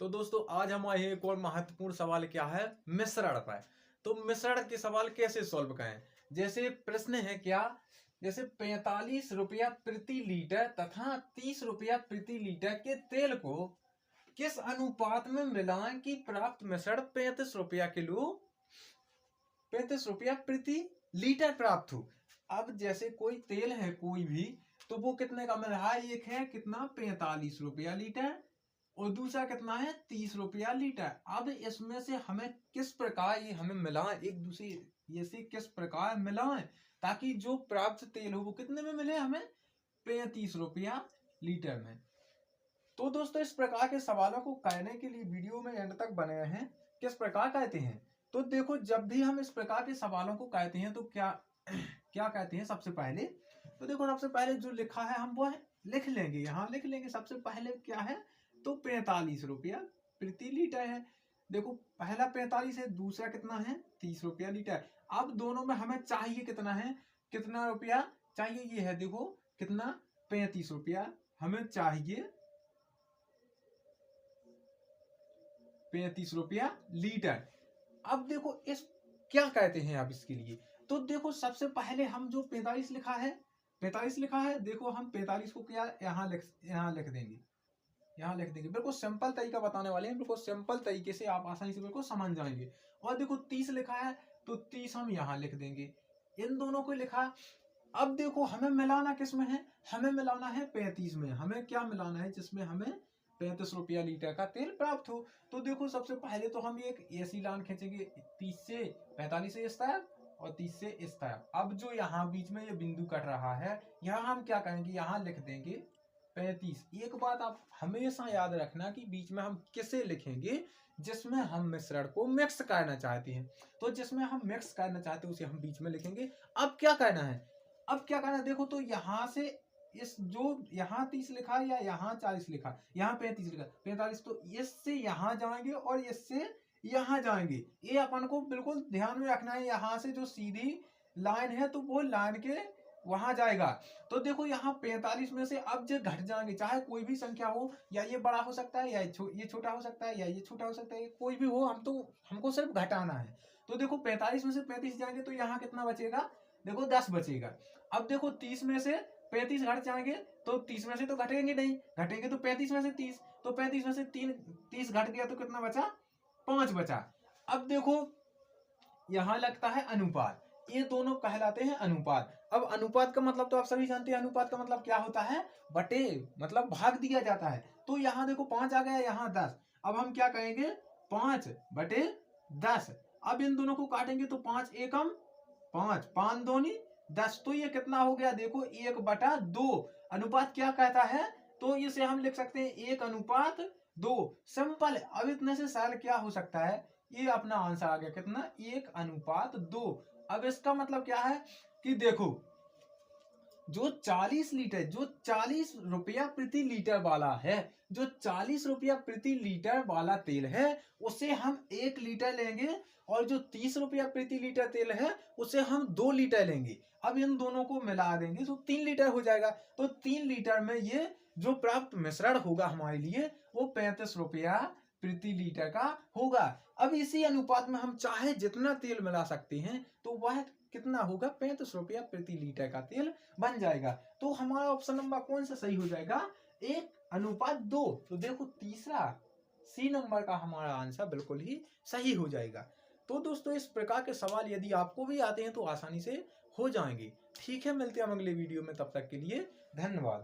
तो दोस्तों आज हमारे एक और महत्वपूर्ण सवाल क्या है, मिश्रण पर। तो मिश्रण के सवाल कैसे सॉल्व करें। जैसे प्रश्न है क्या, जैसे 45 रुपया प्रति लीटर तथा 30 रुपया प्रति लीटर के तेल को किस अनुपात में मिलाएं कि प्राप्त मिश्रण 35 रुपया किलो 35 रुपया प्रति लीटर प्राप्त हो। अब जैसे कोई तेल है कोई भी, तो वो कितने का मिल रहा है, एक है कितना 45 रुपया लीटर और दूसरा कितना है 30 रुपया लीटर। अब इसमें से हमें किस प्रकार ये हमें मिलाएं, एक दूसरे ये से किस प्रकार मिलाएं ताकि जो प्राप्त तेल हो वो कितने में मिले, हमें 35 रुपया लीटर में। तो दोस्तों इस प्रकार के सवालों को करने के लिए वीडियो में एंड तक बने हैं। किस प्रकार कहते हैं, तो देखो जब भी हम इस प्रकार के सवालों को कहते हैं तो क्या क्या कहते हैं, सबसे पहले तो देखो सबसे पहले जो लिखा है हम वो लिख लेंगे, यहाँ लिख लेंगे। सबसे पहले क्या है, तो 45 रुपया प्रति लीटर है। देखो पहला 45 है, दूसरा कितना है 30 रुपया लीटर। अब दोनों में हमें चाहिए कितना है, कितना रुपया चाहिए, ये है देखो कितना 35 रुपया हमें चाहिए, 35 रुपया लीटर। अब देखो इस क्या कहते हैं आप इसके लिए, तो देखो सबसे पहले हम जो 45 लिखा है, 45 लिखा है, देखो हम 45 को क्या यहाँ लिख देंगे, यहाँ लिख देंगे। बिल्कुल सिंपल तरीका बताने वाले हैं, बिल्कुल सिंपल तरीके से आप आसानी से बिल्कुल समझ जाएंगे। और देखो 30 लिखा है तो 30 हम यहाँ लिख देंगे, इन दोनों को लिखा। अब देखो हमें मिलाना किस में है, हमें मिलाना है 35 में। हमें क्या मिलाना है, जिसमें हमें 35 रुपया लीटर का तेल प्राप्त हो। तो देखो सबसे पहले तो हम एक ऐसी लाइन खींचेंगे 30 से 45 से इस तरफ और 30 से इस तरफ। अब जो यहाँ बीच में ये बिंदु कट रहा है, यहाँ हम क्या करेंगे, यहाँ लिख देंगे 35। एक बात आप हमेशा याद रखना कि बीच में हम किसे लिखेंगे, जिसमें हम मिश्रण को मिक्स करना चाहते हैं। तो जिसमें हम मिक्स करना चाहते हैं उसे हम बीच में लिखेंगे। अब क्या करना है, अब क्या करना है, देखो तो यहाँ से इस जो यहाँ 30 लिखा है या यहाँ 40 लिखा, यहाँ 35 लिखा, 45, तो इससे यहाँ जाएंगे और इससे यहाँ जाएंगे। ये अपन को बिल्कुल ध्यान में रखना है। यहाँ से जो सीधी लाइन है तो वो लाइन के वहां जाएगा। तो देखो यहाँ 45 में से अब जो घट जाएंगे, चाहे कोई भी संख्या हो, या ये बड़ा हो सकता है या ये छोटा हो सकता है या ये छोटा हो सकता है, कोई भी हो, हमको सिर्फ घटाना है। तो देखो 45 में से 35 जाएंगे तो यहाँ कितना बचेगा, देखो 10 बचेगा। अब देखो 30 में से 35 घट जाएंगे तो 30 में से तो घटेंगे नहीं, घटेंगे तो 35 में से 30, तो 35 में से 30 घट गया तो कितना बचा, 5 बचा। अब देखो यहाँ लगता है अनुपात, ये दोनों कहलाते हैं अनुपात। अब अनुपात का मतलब तो आप सभी जानते हैं, अनुपात का मतलब क्या होता है, बटे मतलब भाग दिया जाता है। तो यहाँ देखो 5 आ गया, यहाँ 10। अब हम क्या कहेंगे, 5 बटे 10। अब इन दोनों को काटेंगे तो 5 एकम 5, 5 दूनी 10, तो ये कितना हो गया, देखो 1/2। अनुपात क्या कहता है, तो इसे हम लिख सकते हैं 1/2। सिंपल। अब इतने से सरल क्या हो सकता है, ये अपना आंसर आ गया कितना, 1/2। अब इसका मतलब क्या है कि देखो जो 40 लीटर, जो 40 रुपया प्रति लीटर वाला है, जो 40 रुपया प्रति लीटर वाला तेल है, उसे हम 1 लीटर लेंगे, और जो 30 रुपया प्रति लीटर तेल है उसे हम 2 लीटर लेंगे। अब इन दोनों को मिला देंगे तो 3 लीटर हो जाएगा। तो 3 लीटर में ये जो प्राप्त मिश्रण होगा हमारे लिए वो 35 रुपया प्रति लीटर का होगा। अब इसी अनुपात में हम चाहे जितना तेल मिला सकते हैं, तो वह कितना होगा, 35 रुपया प्रति लीटर का तेल बन जाएगा। तो हमारा ऑप्शन नंबर कौन सा सही हो जाएगा, 1/2। तो देखो तीसरा सी नंबर का हमारा आंसर बिल्कुल ही सही हो जाएगा। तो दोस्तों इस प्रकार के सवाल यदि आपको भी आते हैं तो आसानी से हो जाएंगे। ठीक है, मिलते हैं हम अगले वीडियो में, तब तक के लिए धन्यवाद।